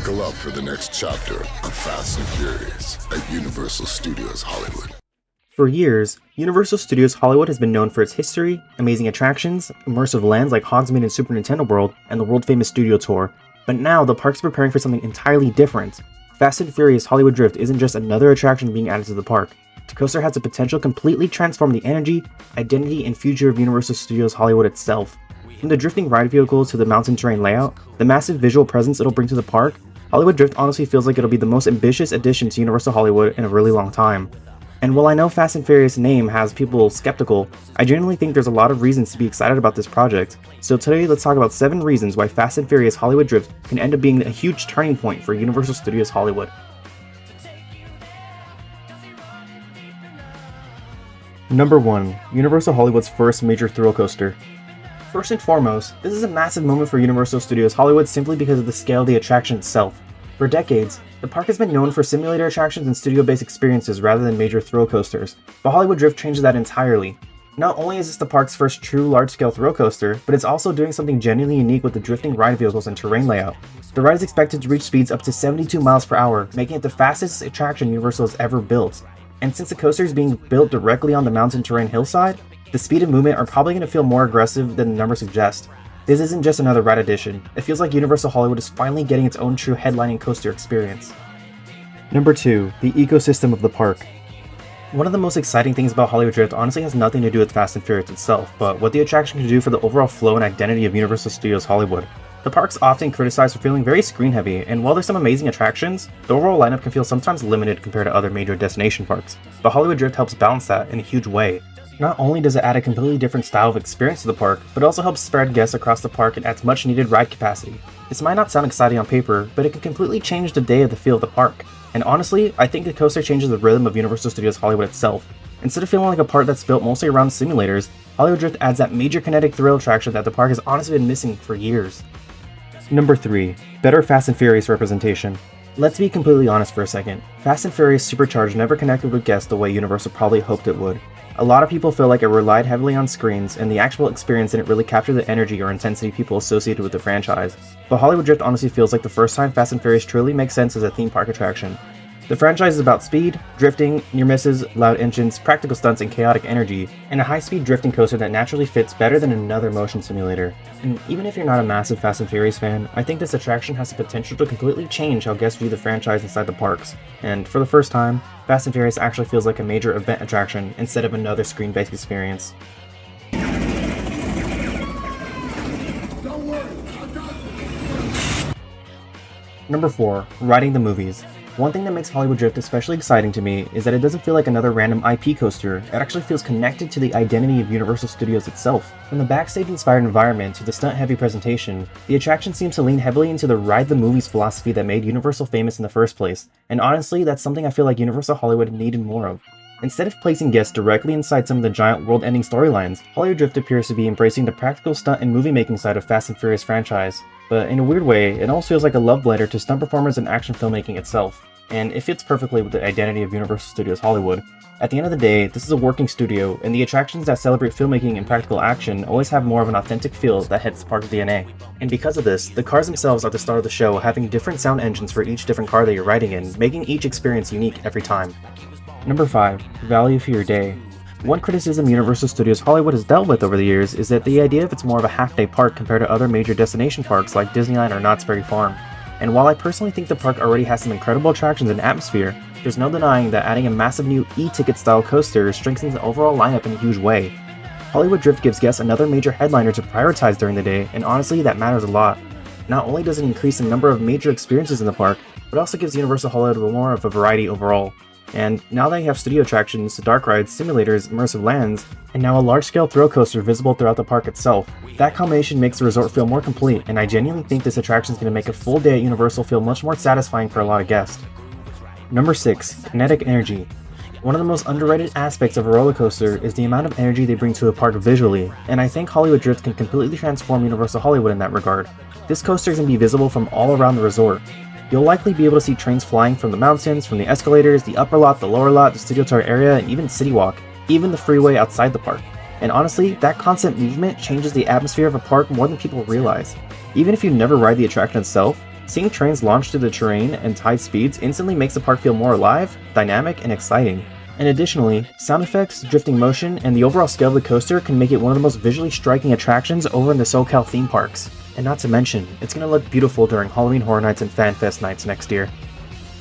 Buckle up for the next chapter of Fast and Furious at Universal Studios Hollywood. For years, Universal Studios Hollywood has been known for its history, amazing attractions, immersive lands like Hogsmeade and Super Nintendo World, and the world-famous Studio Tour. But now, the park's preparing for something entirely different. Fast and Furious Hollywood Drift isn't just another attraction being added to the park. The coaster has the potential to completely transform the energy, identity, and future of Universal Studios Hollywood itself. From the drifting ride vehicles to the mountain terrain layout, the massive visual presence it'll bring to the park, Hollywood Drift honestly feels like it'll be the most ambitious addition to Universal Hollywood in a really long time. And while I know Fast and Furious name has people skeptical, I genuinely think there's a lot of reasons to be excited about this project. So today let's talk about 7 reasons why Fast and Furious Hollywood Drift can end up being a huge turning point for Universal Studios Hollywood. Number 1. Universal Hollywood's first major thrill coaster. First and foremost, this is a massive moment for Universal Studios Hollywood simply because of the scale of the attraction itself. For decades, the park has been known for simulator attractions and studio-based experiences rather than major thrill coasters, but Hollywood Drift changes that entirely. Not only is this the park's first true large-scale thrill coaster, but it's also doing something genuinely unique with the drifting ride vehicles and terrain layout. The ride is expected to reach speeds up to 72 miles per hour, making it the fastest attraction Universal has ever built. And since the coaster is being built directly on the mountain terrain hillside, the speed and movement are probably going to feel more aggressive than the numbers suggest. This isn't just another ride addition. It feels like Universal Hollywood is finally getting its own true headlining coaster experience. Number 2. The ecosystem of the park. One of the most exciting things about Hollywood Drift honestly has nothing to do with Fast and Furious itself, but what the attraction can do for the overall flow and identity of Universal Studios Hollywood. The park's often criticized for feeling very screen heavy, and while there's some amazing attractions, the overall lineup can feel sometimes limited compared to other major destination parks. But Hollywood Drift helps balance that in a huge way. Not only does it add a completely different style of experience to the park, but also helps spread guests across the park and adds much needed ride capacity. This might not sound exciting on paper, but it can completely change the day of the feel of the park. And honestly, I think the coaster changes the rhythm of Universal Studios Hollywood itself. Instead of feeling like a park that's built mostly around simulators, Hollywood Drift adds that major kinetic thrill attraction that the park has honestly been missing for years. Number 3. Better Fast and Furious representation. Let's be completely honest for a second. Fast and Furious Supercharged never connected with guests the way Universal probably hoped it would. A lot of people feel like it relied heavily on screens, and the actual experience didn't really capture the energy or intensity people associated with the franchise. But Hollywood Drift honestly feels like the first time Fast and Furious truly makes sense as a theme park attraction. The franchise is about speed, drifting, near misses, loud engines, practical stunts, and chaotic energy, and a high-speed drifting coaster that naturally fits better than another motion simulator. And even if you're not a massive Fast and Furious fan, I think this attraction has the potential to completely change how guests view the franchise inside the parks. And for the first time, Fast and Furious actually feels like a major event attraction instead of another screen-based experience. Number 4. Riding the movies. One thing that makes Hollywood Drift especially exciting to me is that it doesn't feel like another random IP coaster. It actually feels connected to the identity of Universal Studios itself. From the backstage-inspired environment to the stunt-heavy presentation, the attraction seems to lean heavily into the ride the movies philosophy that made Universal famous in the first place. And honestly, that's something I feel like Universal Hollywood needed more of. Instead of placing guests directly inside some of the giant world-ending storylines, Hollywood Drift appears to be embracing the practical stunt and movie-making side of Fast and Furious franchise. But in a weird way, it almost feels like a love letter to stunt performers and action filmmaking itself. And it fits perfectly with the identity of Universal Studios Hollywood. At the end of the day, this is a working studio, and the attractions that celebrate filmmaking and practical action always have more of an authentic feel that hits the park's DNA. And because of this, the cars themselves are the star of the show, having different sound engines for each different car that you're riding in, making each experience unique every time. Number 5. Value for your day. One criticism Universal Studios Hollywood has dealt with over the years is that the idea of it's more of a half-day park compared to other major destination parks like Disneyland or Knott's Berry Farm. And while I personally think the park already has some incredible attractions and atmosphere, there's no denying that adding a massive new e-ticket style coaster strengthens the overall lineup in a huge way. Hollywood Drift gives guests another major headliner to prioritize during the day, and honestly that matters a lot. Not only does it increase the number of major experiences in the park, but also gives Universal Hollywood more of a variety overall. And now that you have studio attractions, dark rides, simulators, immersive lands, and now a large-scale thrill coaster visible throughout the park itself, that combination makes the resort feel more complete, and I genuinely think this attraction is going to make a full day at Universal feel much more satisfying for a lot of guests. Number 6. Kinetic energy. One of the most underrated aspects of a roller coaster is the amount of energy they bring to a park visually, and I think Hollywood Drift can completely transform Universal Hollywood in that regard. This coaster is going to be visible from all around the resort. You'll likely be able to see trains flying from the mountains, from the escalators, the upper lot, the lower lot, the Studio Tour area, and even City Walk, even the freeway outside the park. And honestly, that constant movement changes the atmosphere of a park more than people realize. Even if you never ride the attraction itself, Seeing trains launch through the terrain and high speeds instantly makes the park feel more alive, dynamic, and exciting. And additionally, sound effects, drifting motion, and the overall scale of the coaster can make it one of the most visually striking attractions over in the SoCal theme parks. And not to mention, it's going to look beautiful during Halloween Horror Nights and FanFest nights next year.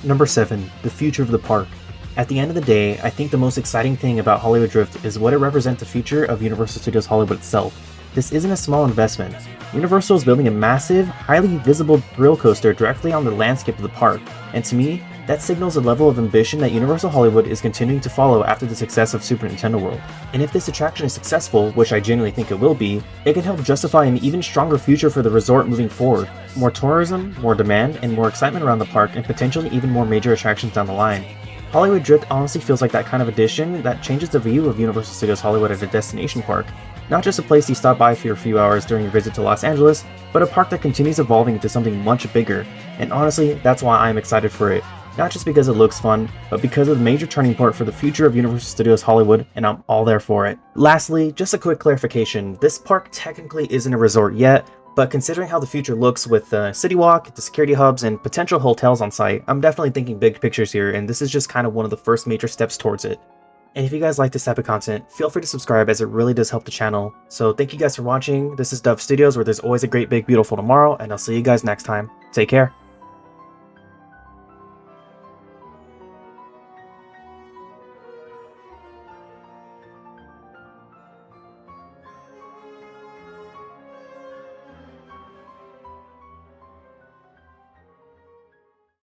Number 7. The future of the park. At the end of the day, I think the most exciting thing about Hollywood Drift is what it represents the future of Universal Studios Hollywood itself. This isn't a small investment. Universal is building a massive, highly visible thrill coaster directly on the landscape of the park, and to me, that signals a level of ambition that Universal Hollywood is continuing to follow after the success of Super Nintendo World. And if this attraction is successful, which I genuinely think it will be, it can help justify an even stronger future for the resort moving forward. More tourism, more demand, and more excitement around the park, and potentially even more major attractions down the line. Hollywood Drift honestly feels like that kind of addition that changes the view of Universal Studios Hollywood as a destination park. Not just a place you stop by for a few hours during your visit to Los Angeles, but a park that continues evolving into something much bigger. And honestly, that's why I'm excited for it. Not just because it looks fun, but because of the major turning point for the future of Universal Studios Hollywood, and I'm all there for it. Lastly, just a quick clarification, this park technically isn't a resort yet, but considering how the future looks with the City Walk, the security hubs, and potential hotels on site, I'm definitely thinking big pictures here, and this is just kind of one of the first major steps towards it. And if you guys like this type of content, feel free to subscribe as it really does help the channel. So thank you guys for watching. This is Dove Studios, where there's always a great, big, beautiful tomorrow, and I'll see you guys next time. Take care.